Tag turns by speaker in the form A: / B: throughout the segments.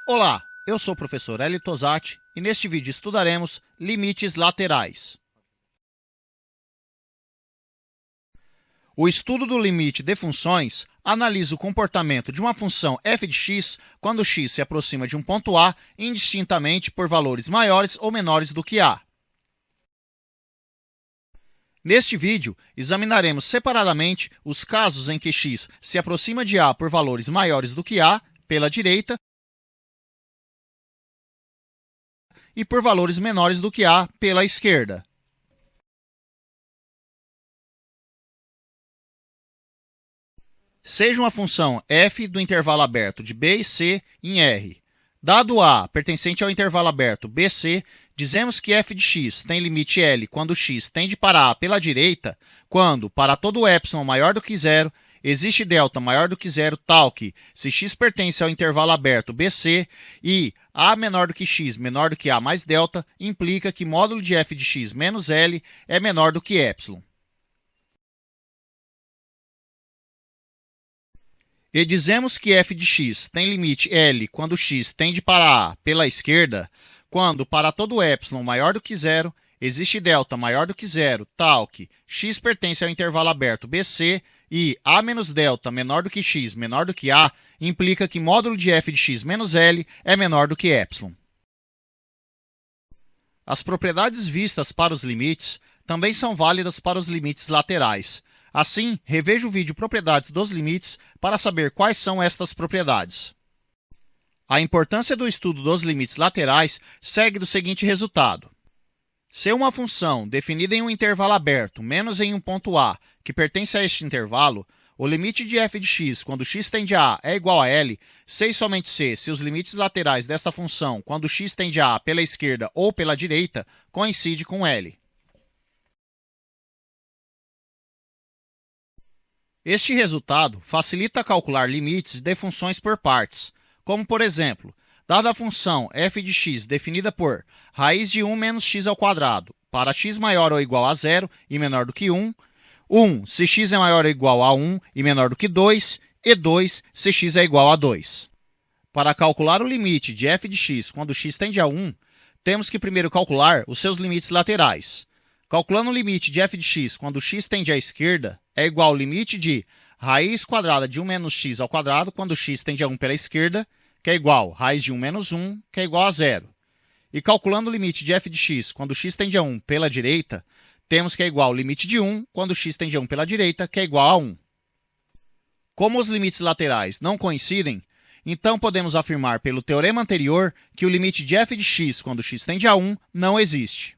A: Olá, eu sou o professor Hélio Tosatti e neste vídeo estudaremos limites laterais. O estudo do limite de funções analisa o comportamento de uma função f de x quando x se aproxima de um ponto A indistintamente por valores maiores ou menores do que A. Neste vídeo, examinaremos separadamente os casos em que x se aproxima de A por valores maiores do que A, pela direita, e por valores menores do que A, pela esquerda. Seja uma função f do intervalo aberto de B e C em R. Dado A pertencente ao intervalo aberto BC, dizemos que f de x tem limite L quando x tende para A pela direita, quando, para todo epsilon maior do que zero, existe delta maior do que zero, tal que, se x pertence ao intervalo aberto BC e A menor do que x menor do que A mais delta, implica que módulo de f de x menos L é menor do que epsilon. E dizemos que f de x tem limite L quando x tende para A pela esquerda, quando, para todo epsilon maior do que zero, existe delta maior do que zero, tal que x pertence ao intervalo aberto BC e A menos delta menor do que x menor do que A, implica que módulo de f de x menos L é menor do que epsilon. As propriedades vistas para os limites também são válidas para os limites laterais. Assim, reveja o vídeo Propriedades dos Limites para saber quais são estas propriedades. A importância do estudo dos limites laterais segue do seguinte resultado. Se uma função definida em um intervalo aberto menos em um ponto A, que pertence a este intervalo, o limite de f de x quando x tende a A é igual a L, se e somente se os limites laterais desta função quando x tende a A pela esquerda ou pela direita coincide com L. Este resultado facilita calcular limites de funções por partes, como por exemplo, dada a função f de x definida por raiz de 1 menos x ao quadrado para x maior ou igual a 0 e menor do que 1, 1 se x é maior ou igual a 1 e menor do que 2, e 2 se x é igual a 2. Para calcular o limite de f de x quando x tende a 1, temos que primeiro calcular os seus limites laterais. Calculando o limite de f de x quando x tende à esquerda, é igual ao limite de raiz quadrada de 1 menos x ao quadrado quando x tende a 1 pela esquerda, que é igual a raiz de 1 menos 1, que é igual a 0. E calculando o limite de f de x quando x tende a 1 pela direita, temos que é igual ao limite de 1 quando x tende a 1 pela direita, que é igual a 1. Como os limites laterais não coincidem, então podemos afirmar pelo teorema anterior que o limite de f de x quando x tende a 1 não existe.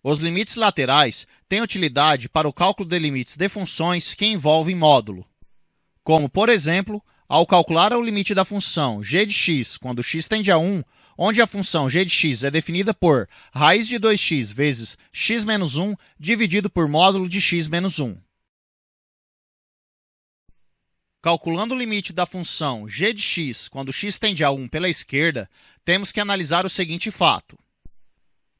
A: Os limites laterais têm utilidade para o cálculo de limites de funções que envolvem módulo, como, por exemplo, ao calcular o limite da função g de x quando x tende a 1, onde a função g de x é definida por raiz de 2x vezes x menos 1 dividido por módulo de x menos 1. Calculando o limite da função g de x quando x tende a 1 pela esquerda, temos que analisar o seguinte fato.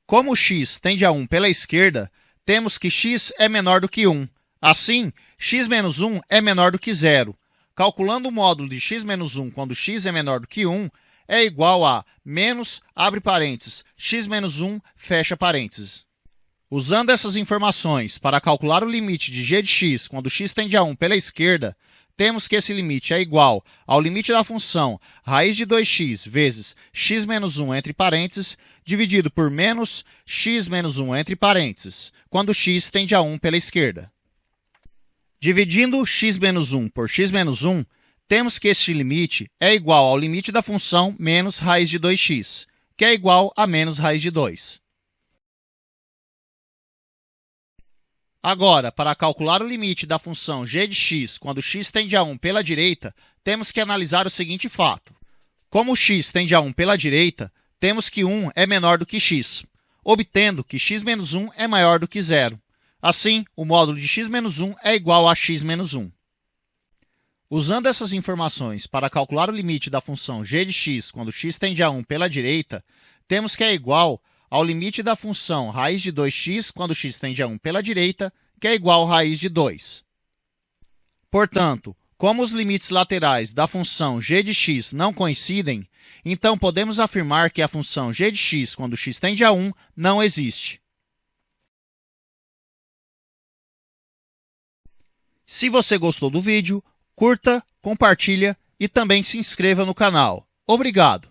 A: Como x tende a 1 pela esquerda, temos que x é menor do que 1. Assim, x menos 1 é menor do que 0. Calculando o módulo de x menos 1 quando x é menor do que 1, é igual a menos, abre parênteses, x menos 1, fecha parênteses. Usando essas informações para calcular o limite de g de x quando x tende a 1 pela esquerda, temos que esse limite é igual ao limite da função raiz de 2x vezes x menos 1 entre parênteses, dividido por menos x menos 1 entre parênteses, quando x tende a 1 pela esquerda. Dividindo x menos 1 por x menos 1, temos que este limite é igual ao limite da função menos raiz de 2x, que é igual a menos raiz de 2. Agora, para calcular o limite da função g de x quando x tende a 1 pela direita, temos que analisar o seguinte fato. Como x tende a 1 pela direita, temos que 1 é menor do que x, obtendo que x menos 1 é maior do que 0. Assim, o módulo de x menos 1 é igual a x menos 1. Usando essas informações para calcular o limite da função g de x quando x tende a 1 pela direita, temos que é igual ao limite da função raiz de 2x quando x tende a 1 pela direita, que é igual a raiz de 2. Portanto, Como os limites laterais da função g de x não coincidem, então podemos afirmar que a função g de x, quando x tende a 1, não existe. Se você gostou do vídeo, curta, compartilha e também se inscreva no canal. Obrigado!